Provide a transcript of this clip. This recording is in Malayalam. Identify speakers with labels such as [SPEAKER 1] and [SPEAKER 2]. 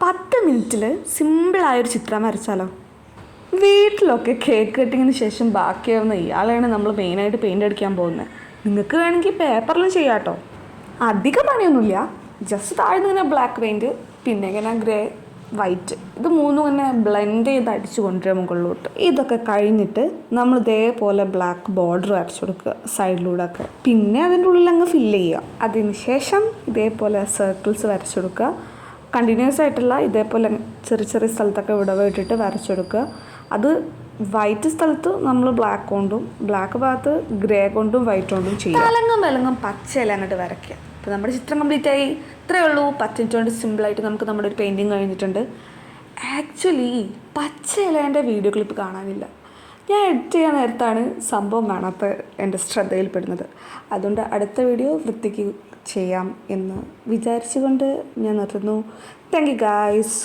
[SPEAKER 1] 10 മിനിറ്റിൽ സിമ്പിളായൊരു ചിത്രം വരച്ചാലോ? വീട്ടിലൊക്കെ കേക്ക് കട്ടിങ്ങിന് ശേഷം ബാക്കിയാവുന്ന ഇയാളെയാണ് നമ്മൾ മെയിനായിട്ട് പെയിൻ്റ് അടിക്കാൻ പോകുന്നത്. നിങ്ങൾക്ക് വേണമെങ്കിൽ പേപ്പറിലും ചെയ്യാം കേട്ടോ. അധികം പണിയൊന്നുമില്ല. ജസ്റ്റ് താഴ്ന്ന് ഇങ്ങനെ ബ്ലാക്ക് പെയിൻറ്റ്, പിന്നെ ഇങ്ങനെ ഗ്രേ, വൈറ്റ്, ഇത് മൂന്നും ഇങ്ങനെ ബ്ലെൻഡ് ചെയ്ത് അടിച്ചു കൊണ്ടുവരിക മുകളിലോട്ട്. ഇതൊക്കെ കഴിഞ്ഞിട്ട് നമ്മൾ ഇതേപോലെ ബ്ലാക്ക് ബോർഡർ വരച്ചു കൊടുക്കുക സൈഡിലൂടെ ഒക്കെ. പിന്നെ അതിൻ്റെ ഉള്ളിൽ അങ്ങ് ഫില്ല് ചെയ്യുക. അതിന് ശേഷം ഇതേപോലെ സർക്കിൾസ് വരച്ചു കൊടുക്കുക. കണ്ടിന്യൂസ് ആയിട്ടുള്ള ഇതേപോലെ ചെറിയ ചെറിയ സ്ഥലത്തൊക്കെ വിടവ് ഇട്ടിട്ട് വരച്ചെടുക്കുക. അത് വൈറ്റ് സ്ഥലത്ത് നമ്മൾ ബ്ലാക്ക് കൊണ്ടും, ബ്ലാക്ക് ഭാഗത്ത് ഗ്രേ കൊണ്ടും വൈറ്റ് കൊണ്ടും ചെയ്യുക. തലങ്ങും വിലങ്ങും പച്ചയില അങ്ങോട്ട് വരയ്ക്കുക. അപ്പോൾ നമ്മുടെ ചിത്രം കംപ്ലീറ്റ് ആയി. ഇത്രയേ ഉള്ളൂ. 10 മിനിറ്റ് കൊണ്ട് സിമ്പിളായിട്ട് നമുക്ക് നമ്മുടെ ഒരു പെയിൻറ്റിങ് കഴിഞ്ഞിട്ടുണ്ട്. ആക്ച്വലി പച്ചയിലേൻ്റെ വീഡിയോ ക്ലിപ്പ് കാണാനില്ല. ഞാൻ എഡിറ്റ് ചെയ്യാൻ നേരത്താണ് സംഭവം കാണാത്ത എൻ്റെ ശ്രദ്ധയിൽപ്പെടുന്നത്. അതുകൊണ്ട് അടുത്ത വീഡിയോ വൃത്തിക്ക് ചെയ്യാം എന്ന് വിചാരിച്ചുകൊണ്ട് ഞാൻ നിർത്തുന്നു. Thank you guys.